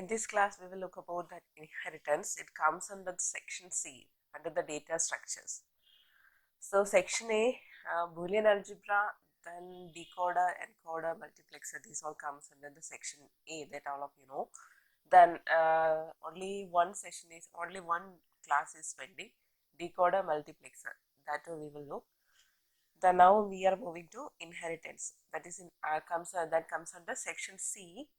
In this class, we will look about that inheritance. It comes under the section C, under the data structures. So, section A, Boolean algebra, then decoder, encoder, multiplexer. These all comes under the section A that all of you know. Then only one class is pending, decoder, multiplexer. That we will look. Then now we are moving to inheritance. That is comes under section C.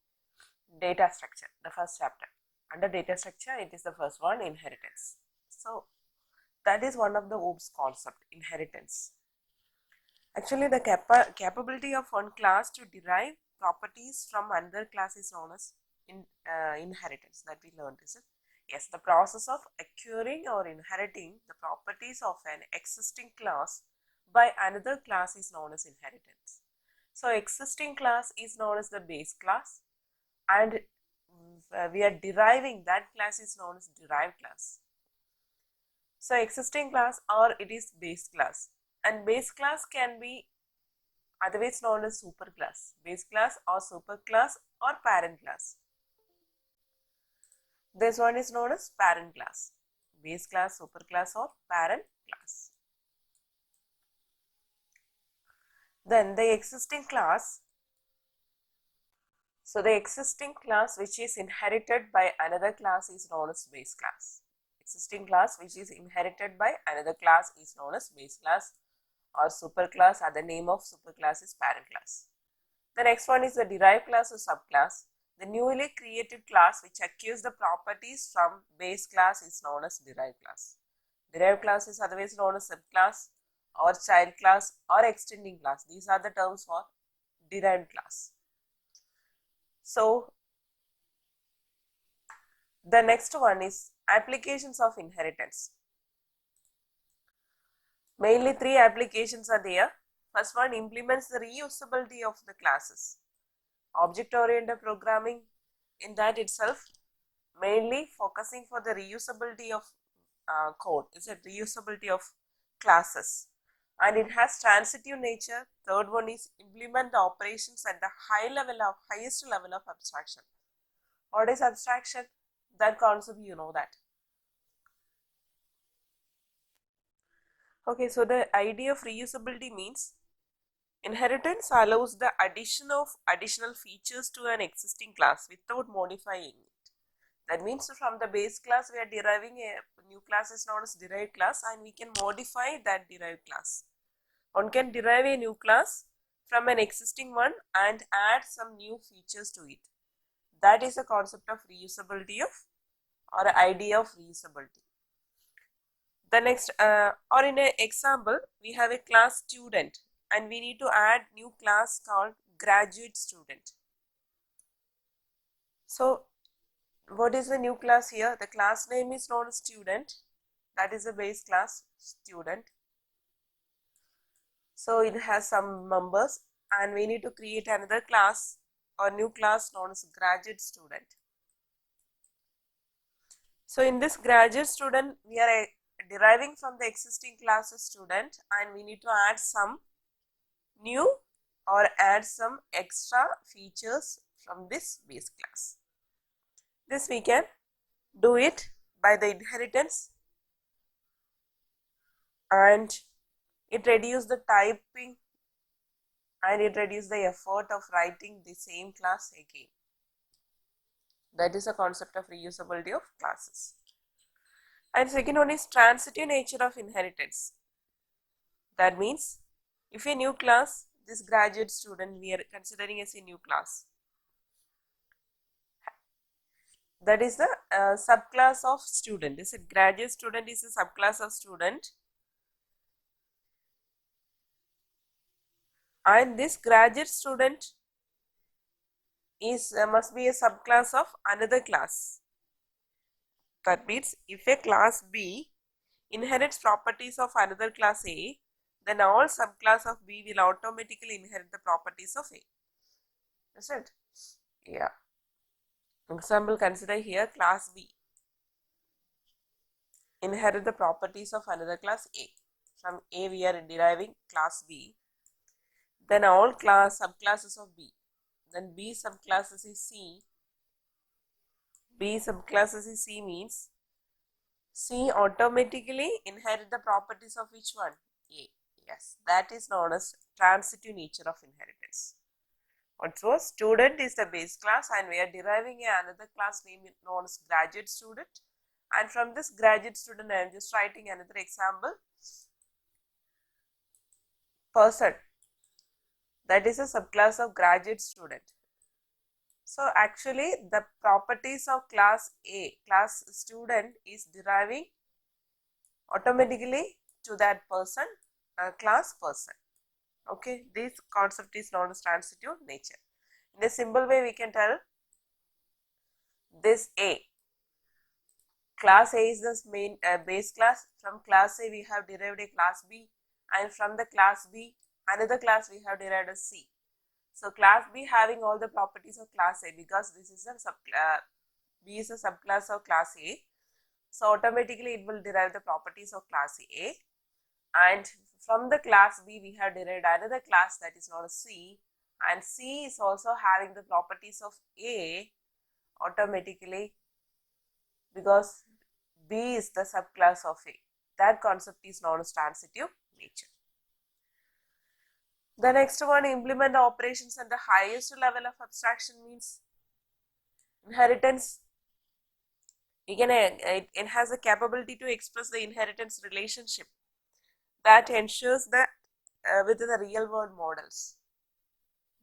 Data structure, the first chapter. Under data structure, it is the first one, inheritance. So that is one of the OOPS concept, inheritance. Actually, the capability of one class to derive properties from another class is known as inheritance, that we learned, is it? Yes, the process of acquiring or inheriting the properties of an existing class by another class is known as inheritance. So existing class is known as the base class, and we are deriving that class is known as derived class. So existing class, or it is base class, and base class can be otherwise known as superclass, base class or superclass or parent class. This one is known as parent class, base class, superclass or parent class. Then the existing class, so the existing class which is inherited by another class is known as base class. Existing class which is inherited by another class is known as base class or superclass. Other name of superclass is parent class. The next one is the derived class or subclass. The newly created class which acquires the properties from base class is known as derived class. Derived class is otherwise known as subclass or child class or extending class. These are the terms for derived class. So the next one is applications of inheritance. Mainly three applications are there. First one implements the reusability of the classes. Object-oriented programming, in that itself, mainly focusing for the reusability of code, is it reusability of classes, and it has transitive nature. Third one is implement the operations at the highest level of abstraction. What is abstraction? That concept you know that. Okay, so the idea of reusability means inheritance allows the addition of additional features to an existing class without modifying it. That means from the base class we are deriving a new class is known as derived class, and we can modify that derived class. One can derive a new class from an existing one and add some new features to it. That is the concept of reusability or idea of reusability. The next, or in an example, we have a class student and we need to add new class called graduate student. So what is the new class here? The class name is known as student. That is the base class, student. So it has some members, and we need to create another class or new class known as graduate student. So in this graduate student, we are deriving from the existing class of student, and we need to add some new or add some extra features from this base class. This we can do it by the inheritance, and it reduces the typing and it reduces the effort of writing the same class again. That is a concept of reusability of classes. And second one is transitive nature of inheritance. That means if a new class, this graduate student we are considering as a new class, that is the subclass of student. This graduate student is a subclass of student, and this graduate student is must be a subclass of another class. That means if a class B inherits properties of another class A, then all subclass of B will automatically inherit the properties of A. Is it? Yeah. Example, consider here class B inherit the properties of another class A. From A we are deriving class B. Then all subclasses of B. Then B subclasses is C. B subclasses is C means C automatically inherit the properties of which one? A. Yes, that is known as transitive nature of inheritance. Also, student is the base class and we are deriving another class name known as graduate student. And from this graduate student, I am just writing another example. Person, that is a subclass of graduate student. So, actually the properties of class A, class student is deriving automatically to that person, class person. Okay, this concept is known as transitive nature. In a simple way, we can tell this A. Class A is the main base class. From class A, we have derived a class B, and from the class B, another class we have derived a C. So, class B having all the properties of class A because this is a B is a subclass of class A. So, automatically it will derive the properties of class A, and from the class B we have derived another class that is known as C, and C is also having the properties of A automatically because B is the subclass of A. That concept is known as transitive nature. The next one, implement the operations at the highest level of abstraction means inheritance. Again, it has a capability to express the inheritance relationship that ensures that within the real world models.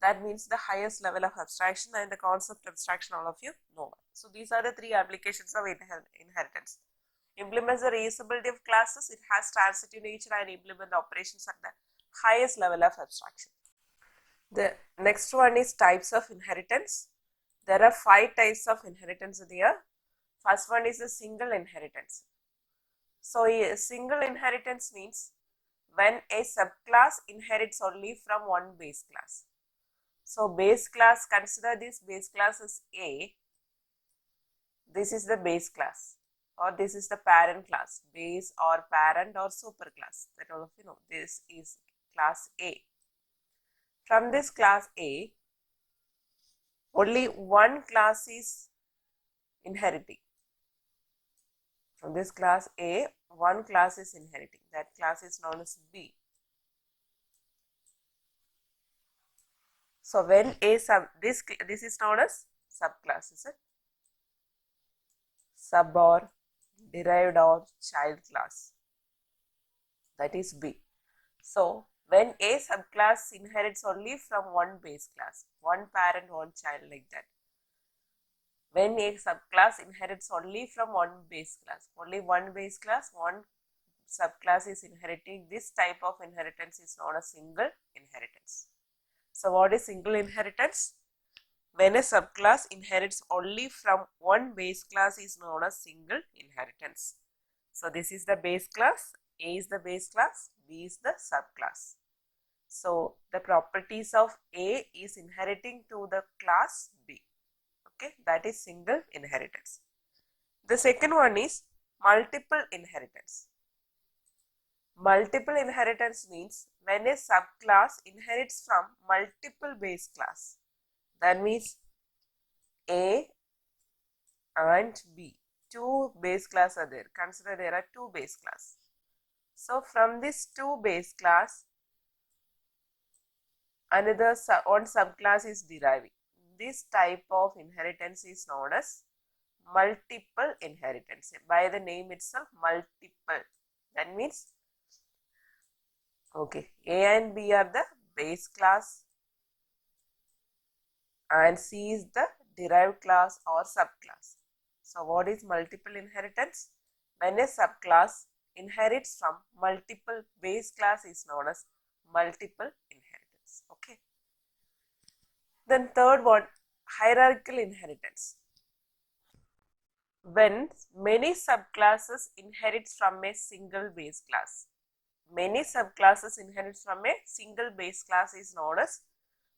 That means the highest level of abstraction, and the concept abstraction all of you know. So these are the three applications of inheritance. Implements the reusability of classes, it has transitive nature, and implement the operations at the highest level of abstraction. The next one is types of inheritance. There are 5 types of inheritance here. First one is a single inheritance. So a single inheritance means when a subclass inherits only from one base class. So base class, consider this base class as A. This is the base class, or this is the parent class, base or parent or superclass, that all of you know. This is class A. From this class A, only one class is inheriting. From this class A, one class is inheriting. That class is known as B. So when A sub, this is known as subclass, is it? Sub or derived or child class, that is B. So when A subclass inherits only from one base class, one parent, one child, like that. When a subclass inherits only from one base class, only one base class, one subclass is inheriting, this type of inheritance is known as single inheritance. So what is single inheritance? When a subclass inherits only from one base class is known as single inheritance. So this is the base class, A is the base class, B is the subclass. So the properties of A is inheriting to the class B. Okay, that is single inheritance. The second one is multiple inheritance. Multiple inheritance means when a subclass inherits from multiple base class. That means A and B, two base class are there. Consider there are two base class. So from this two base class, another one subclass is deriving. This type of inheritance is known as multiple inheritance. By the name itself, multiple. That means, okay, A and B are the base class and C is the derived class or subclass. So what is multiple inheritance? When a subclass inherits from multiple base class is known as multiple inheritance. Okay. Then third one, hierarchical inheritance. When many subclasses inherits from a single base class. Many subclasses inherits from a single base class is known as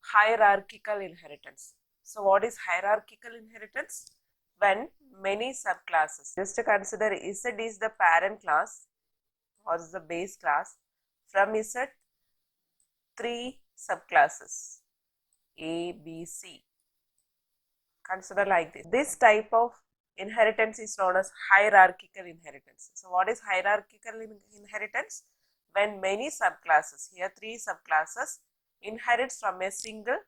hierarchical inheritance. So what is hierarchical inheritance? When many subclasses, just to consider Z is the parent class or is the base class. From Z, 3 subclasses A, B, C. Consider like this. This type of inheritance is known as hierarchical inheritance. So what is hierarchical inheritance? When many subclasses, here 3 subclasses, inherits from a single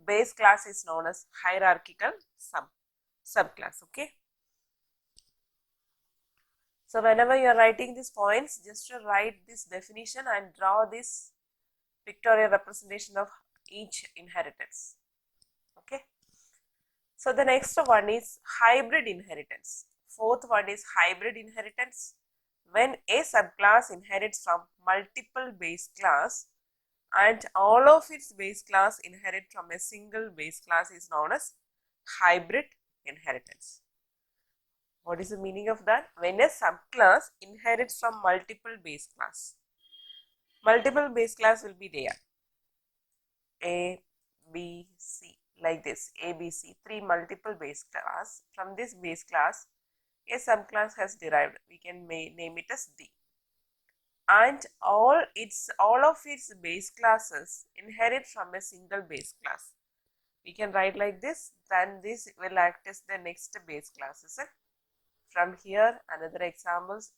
base class is known as hierarchical subclass. Okay. So whenever you are writing these points, just to write this definition and draw this pictorial representation of each inheritance. Okay. So the next one is hybrid inheritance. Fourth one is hybrid inheritance. When a subclass inherits from multiple base class and all of its base class inherit from a single base class is known as hybrid inheritance. What is the meaning of that? When a subclass inherits from multiple base class. Multiple base class will be there. A, B, C, like this. A, B, C, 3 multiple base class. From this base class, a subclass has derived. We can name it as D. And all of its base classes inherit from a single base class. We can write like this. Then this will act as the next base class, is it? From here, another examples,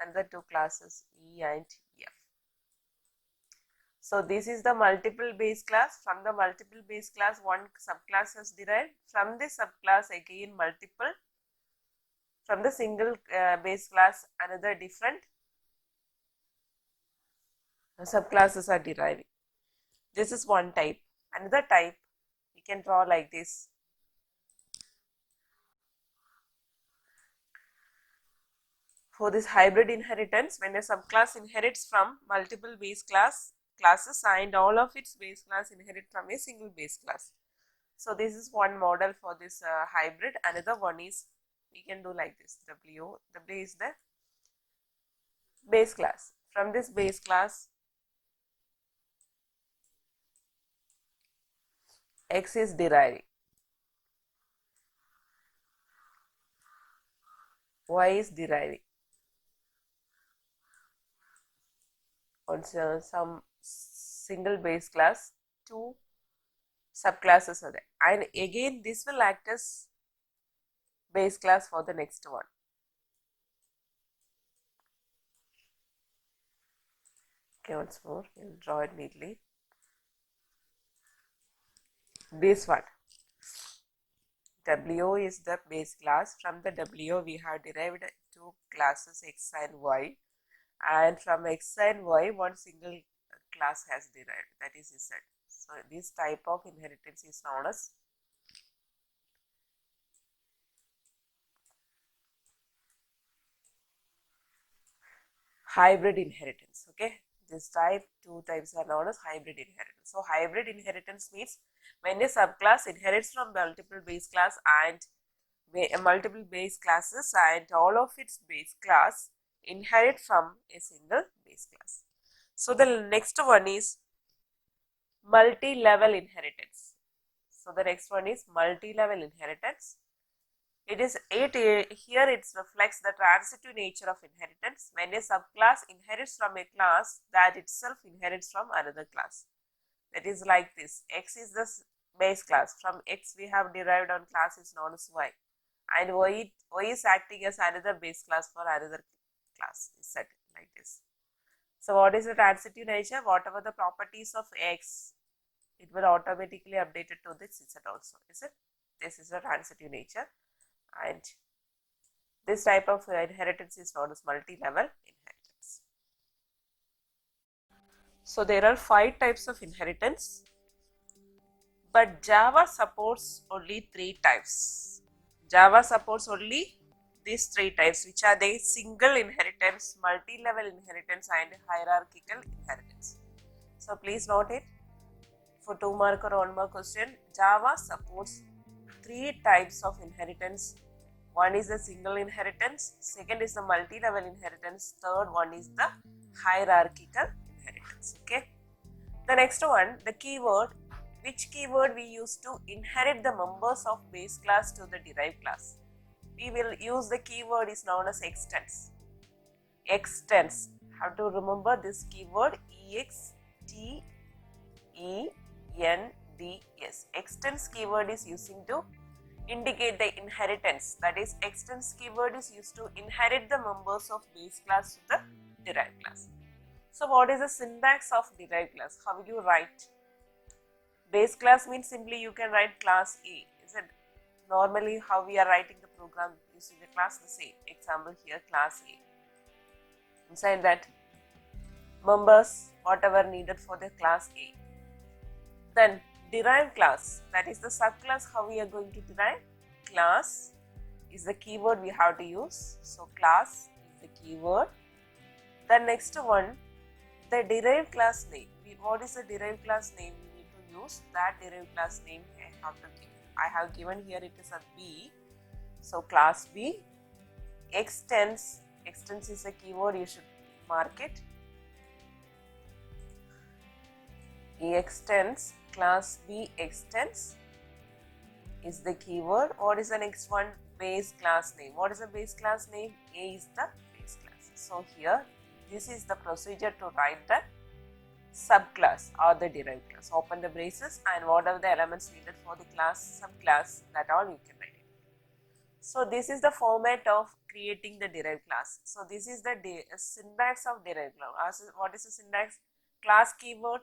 another 2 classes, E and F. So this is the multiple base class. From the multiple base class, one subclass has derived. From this subclass, again multiple. From the single base class, another different subclasses are deriving. This is one type. Another type, we can draw like this. For this hybrid inheritance, when a subclass inherits from multiple base classes and all of its base class inherit from a single base class. So this is one model for this hybrid. Another one is, we can do like this. W is the base class. From this base class, X is deriving, Y is deriving. On some single base class, 2 subclasses are there, and again this will act as base class for the next one. Okay, once more, we'll draw it neatly. This one, W is the base class. From the W, we have derived 2 classes X and Y, and from X and Y, one single class has derived, that is Z. So this type of inheritance is known as hybrid inheritance. Okay, this type, 2 types are known as hybrid inheritance. So hybrid inheritance means when a subclass inherits from multiple base class and multiple base classes and all of its base class inherit from a single base class. So the next one is multi-level inheritance. So the next one is multi-level inheritance. Here it reflects the transitive nature of inheritance when a subclass inherits from a class that itself inherits from another class. That is like this. X is the base class. From X we have derived on class is known as Y, and Y is acting as another base class for another class, is set like this. So what is the transitive nature? Whatever the properties of X, it will automatically update it to this set also, is it? This is the transitive nature, and this type of inheritance is known as multi-level inheritance. So there are 5 types of inheritance, but Java supports only 3 types. Java supports only these 3 types, which are the single inheritance, multi-level inheritance and hierarchical inheritance. So please note it. For 2 mark or 1 mark question, Java supports 3 types of inheritance. One is the single inheritance, second is the multi-level inheritance, third one is the hierarchical inheritance. Okay. The next one, the keyword. Which keyword we use to inherit the members of base class to the derived class? We will use the keyword is known as extends. Extends. Have to remember this keyword, EXTENDS. Extends keyword is using to indicate the inheritance. That is, extends keyword is used to inherit the members of base class to the derived class. So what is the syntax of derived class? How will you write? Base class means simply you can write class A. Is it normally how we are writing the program using the class? The same example here, class A. Inside that, members whatever needed for the class A. Then derived class, that is the subclass. How we are going to derive? Class is the keyword we have to use. So class is the keyword. The next one, the derived class name. What is the derived class name? We need to use that derived class name. I have given here, it is a B. So class B. Extends is a keyword, you should mark it. Extends, class B extends is the keyword. What is the next one? Base class name. What is the base class name? A is the base class. So here, this is the procedure to write the subclass or the derived class. Open the braces and whatever the elements needed for the class, subclass, that all you can write it. So this is the format of creating the derived class. So this is the syntax of derived class. What is the syntax? Class keyword,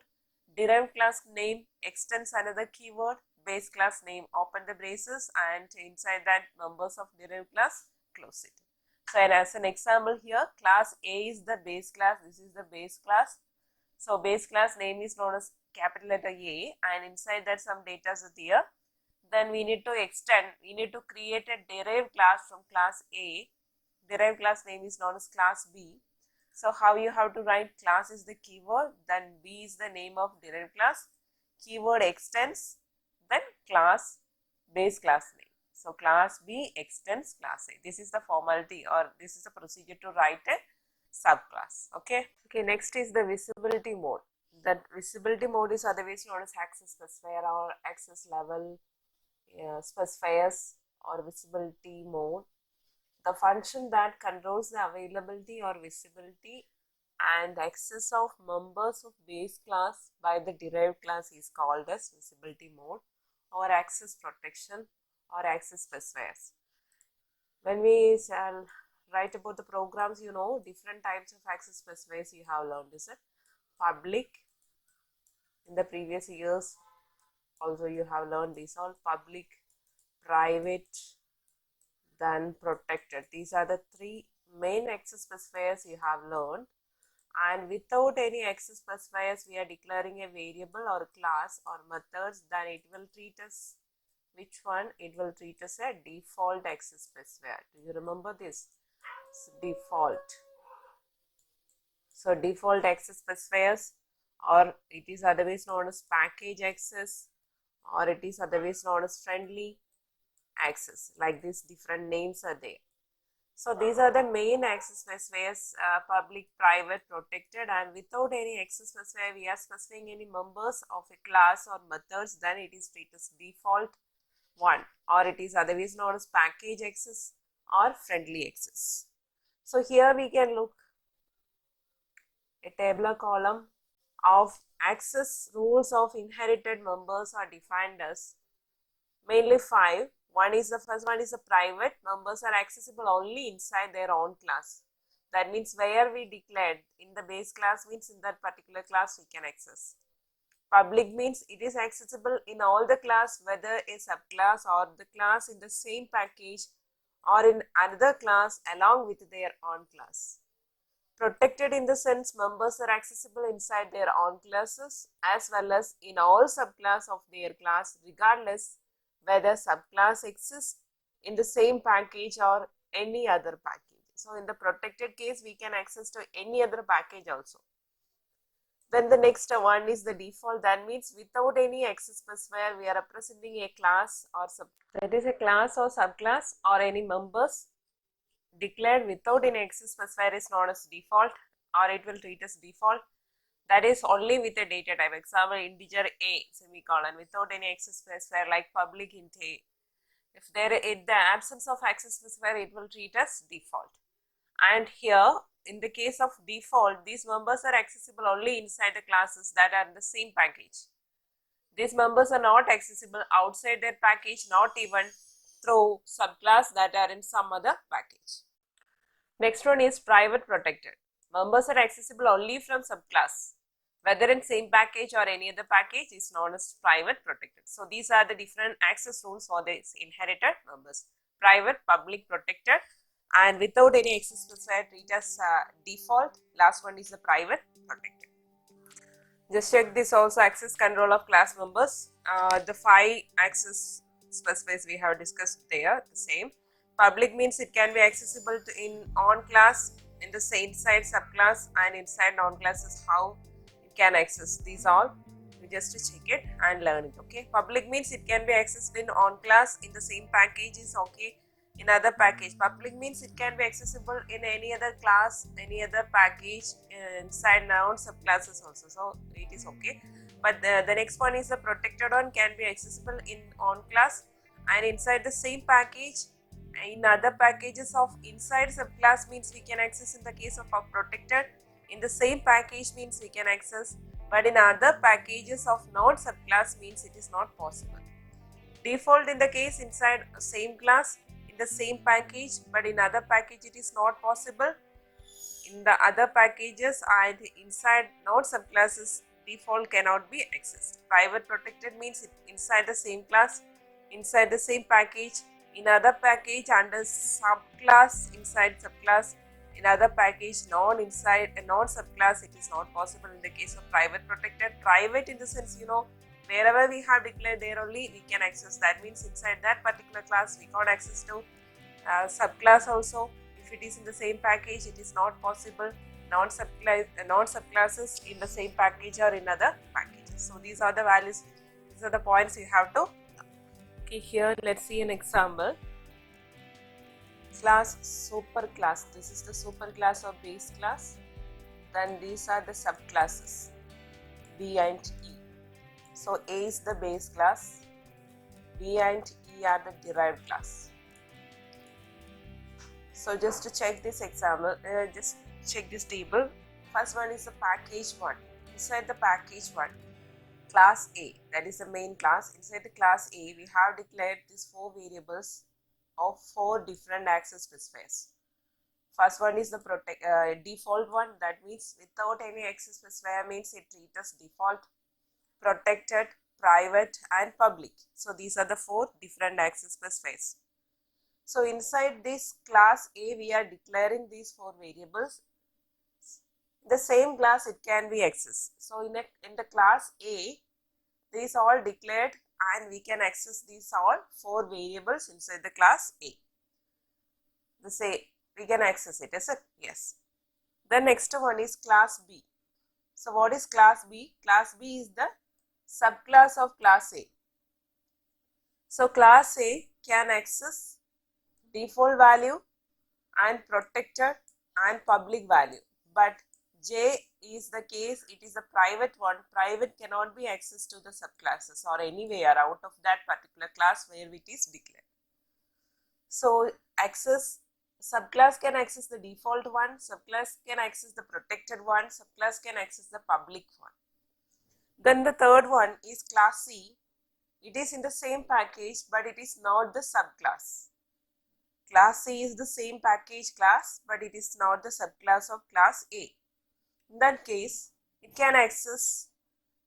derived class name, extends another keyword, base class name, open the braces, and inside that members of derived class, close it. So and as an example here, class A is the base class, this is the base class. So base class name is known as capital letter A, and inside that some data is there. Then we need to extend, we need to create a derived class from class A. Derived class name is known as class B. So how you have to write? Class is the keyword, then B is the name of derived class, keyword extends, then class, base class name. So class B extends class A. This is the formality, or this is the procedure to write a subclass. Okay. Next is the visibility mode. That visibility mode is otherwise known as access specifier or access level specifiers or visibility mode. The function that controls the availability or visibility and access of members of base class by the derived class is called as visibility mode or access protection or access specifiers. When we shall write about the programs, you know, different types of access specifiers you have learned. Is it public? In the previous years also you have learned these all: public, private, then protected. These are the three main access specifiers you have learned. And without any access specifiers, we are declaring a variable or class or methods, then it will treat us which one? It will treat us a default access specifier. Do you remember this? It's default. So default access specifiers, or it is otherwise known as package access, or it is otherwise known as friendly access. Like this, different names are there. So these are the main access specifiers: public, private, protected. And without any access specifier, we are specifying any members of a class or methods, then it is treated as default one, or it is otherwise known as package access or friendly access. So here we can look a tabular column of access rules of inherited members are defined as mainly 5. The first one is a private. Members are accessible only inside their own class. That means where we declared in the base class means in that particular class we can access. Public means it is accessible in all the class, whether a subclass or the class in the same package or in another class along with their own class. Protected in the sense members are accessible inside their own classes as well as in all subclass of their class, regardless whether subclass exists in the same package or any other package. So in the protected case, we can access to any other package also. Then the next one is the default. That means without any access specifier, we are representing a class or that is a class or subclass or any members declared without any access specifier is known as default, or it will treat as default. That is only with a data type. Example, integer a semicolon without any access specifier, like public int a. If there in the absence of access specifier, it will treat as default. And here in the case of default, these members are accessible only inside the classes that are in the same package. These members are not accessible outside their package, not even through subclass that are in some other package. Next one is private protected. Members are accessible only from subclass, whether in same package or any other package is known as private protected. So these are the different access rules for these inherited members: private, public, protected, and without any access specified, treat as default. Last one is the private protected. Just check this also: access control of class members. The 5 access specifiers we have discussed there, the same. Public means it can be accessible to in on class, in the same side subclass, and inside non classes how it can access. These all we just to check it and learn it. Okay, public means it can be accessed in on class, in the same package is okay. In other package, public means it can be accessible in any other class, any other package, inside noun subclasses also, so it is okay. But the next one is the protected one, can be accessible in on class and inside the same package. In other packages of inside subclass means we can access in the case of protected. In the same package means we can access, but in other packages of non subclass means it is not possible. Default in the case inside same class, in the same package, but in other package it is not possible. In the other packages and inside non subclasses, default cannot be accessed. Private protected means it inside the same class, inside the same package, in other package under subclass, inside subclass, in other package non inside a non subclass, it is not possible in the case of private protected. Private in the sense, wherever we have declared there only we can access. That means inside that particular class we got access to subclass also. If it is in the same package, it is not possible. Non subclasses in the same package or in other packages. So these are the values, these are the points you have to. Okay, here let's see an example. Class superclass. This is the superclass or base class. Then these are the subclasses B and E. So A is the base class, B and E are the derived class. So just to check this example, just check this table. First one is the package 1. Inside the package 1, class A, that is the main class. Inside the class A, we have declared these 4 variables of 4 different access specifiers. First one is the default one, that means without any access specifier means it treats as default, protected, private and public. So these are the 4 different access specifiers. So inside this class A, we are declaring these 4 variables. The same class it can be accessed. So in the class A, these all declared and we can access these all 4 variables inside the class A. We can access it, is it? Yes. The next one is class B. So what is class B? Class B is the subclass of class A. So class A can access default value and protected and public value, but J is the case, it is a private one. Private cannot be accessed to the subclasses or anywhere out of that particular class where it is declared. So subclass can access the default one, subclass can access the protected one, subclass can access the public one. Then the third one is class C. It is in the same package, but it is not the subclass. Class C is the same package class, but it is not the subclass of class A. In that case, it can access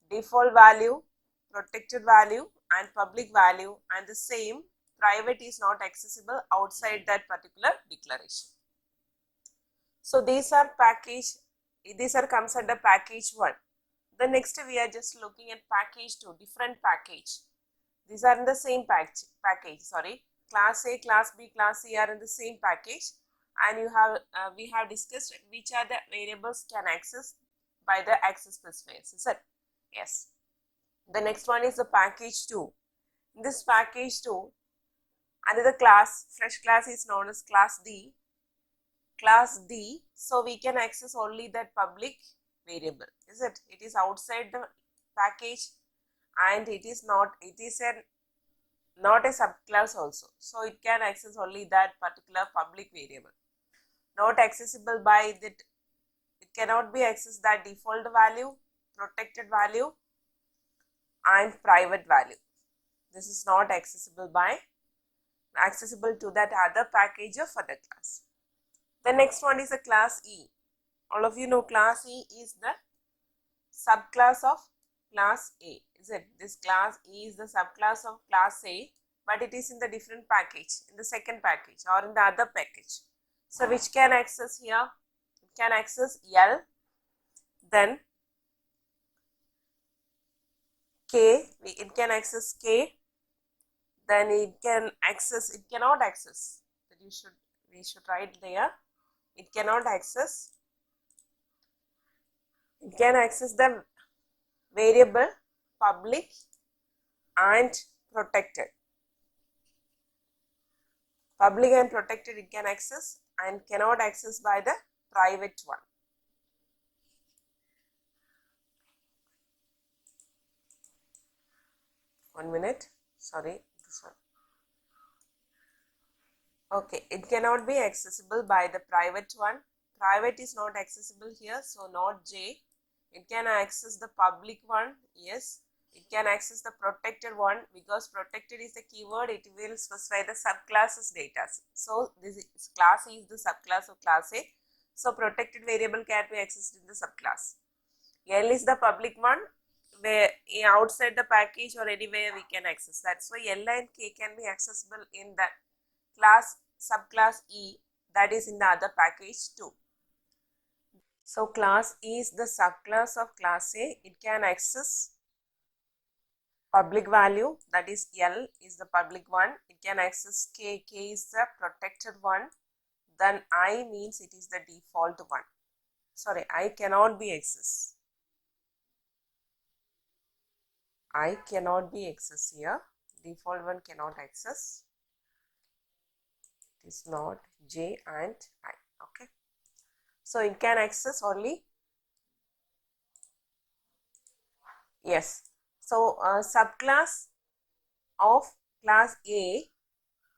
default value, protected value and public value, and the same private is not accessible outside that particular declaration. So these are comes under package 1. The next we are just looking at package 2, different package. These are in the same package. Class A, class B, class C are in the same package, and we have discussed which are the variables can access by the access specifiers, is it? Yes. The next one is the package 2. In this package 2, another fresh class is known as class D. Class D, so we can access only that public variable, is it? It is outside the package and it is not a subclass also. So it can access only that particular public variable. Not accessible by that, it cannot be accessed that default value, protected value and private value. This is not accessible by accessible to that other package of other class. The next one is a class E. All of you know class E is the subclass of class A. Is it? This class E is the subclass of class A, but it is in the different package, in the second package or in the other package. So which can access here? It can access L, then K, it can access K, then it cannot access, that we should write there, it cannot access, it can access the variable public and protected. Public and protected it can access and cannot access by the private one. One minute, sorry, this one. Okay, it cannot be accessible by the private one. Private is not accessible here, so not J. It can access the public one, yes. It can access the protected one, because protected is the keyword, it will specify the subclasses data. So this is class E is the subclass of class A. So protected variable can be accessed in the subclass. L is the public one, where outside the package or anywhere we can access. That's why L and K can be accessible in the class subclass E, that is in the other package too. So class E is the subclass of class A. It can access public value, that is L is the public one. It can access K, K is the protected one. Then I means it is the default one. Sorry, I cannot be accessed. I cannot be accessed here. Default one cannot access. It is not J and I. Okay. So it can access only, yes. So subclass of class A,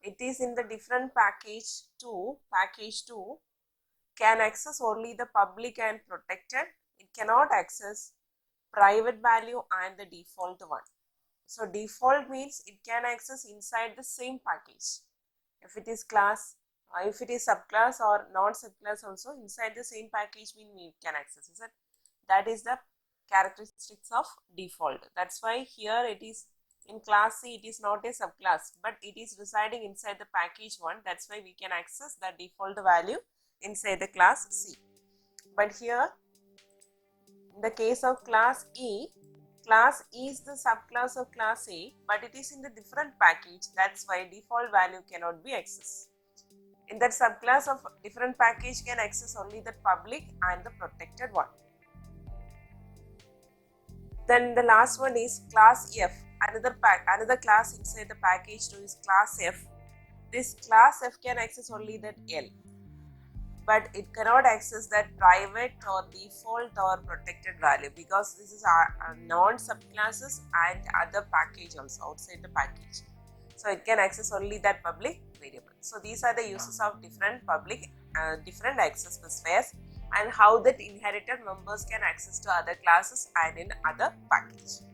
it is in the different package 2, can access only the public and protected. It cannot access private value and the default one. So default means it can access inside the same package. If it is class, if it is subclass or non-subclass also, inside the same package we can access. Is it? That is the characteristics of default. That's why here it is in class C, it is not a subclass, but it is residing inside the package 1. That's why we can access the default value inside the class C. But here, in the case of class E is the subclass of class A, but it is in the different package. That's why default value cannot be accessed. In that subclass of different package can access only the public and the protected one. Then the last one is class F. Another class inside the package 2 is class F. This class F can access only that L, but it cannot access that private or default or protected value, because this is our non-subclasses and other package also outside the package. So it can access only that public variable. So these are the uses of different public different access specifiers, and how that inherited members can access to other classes and in other package.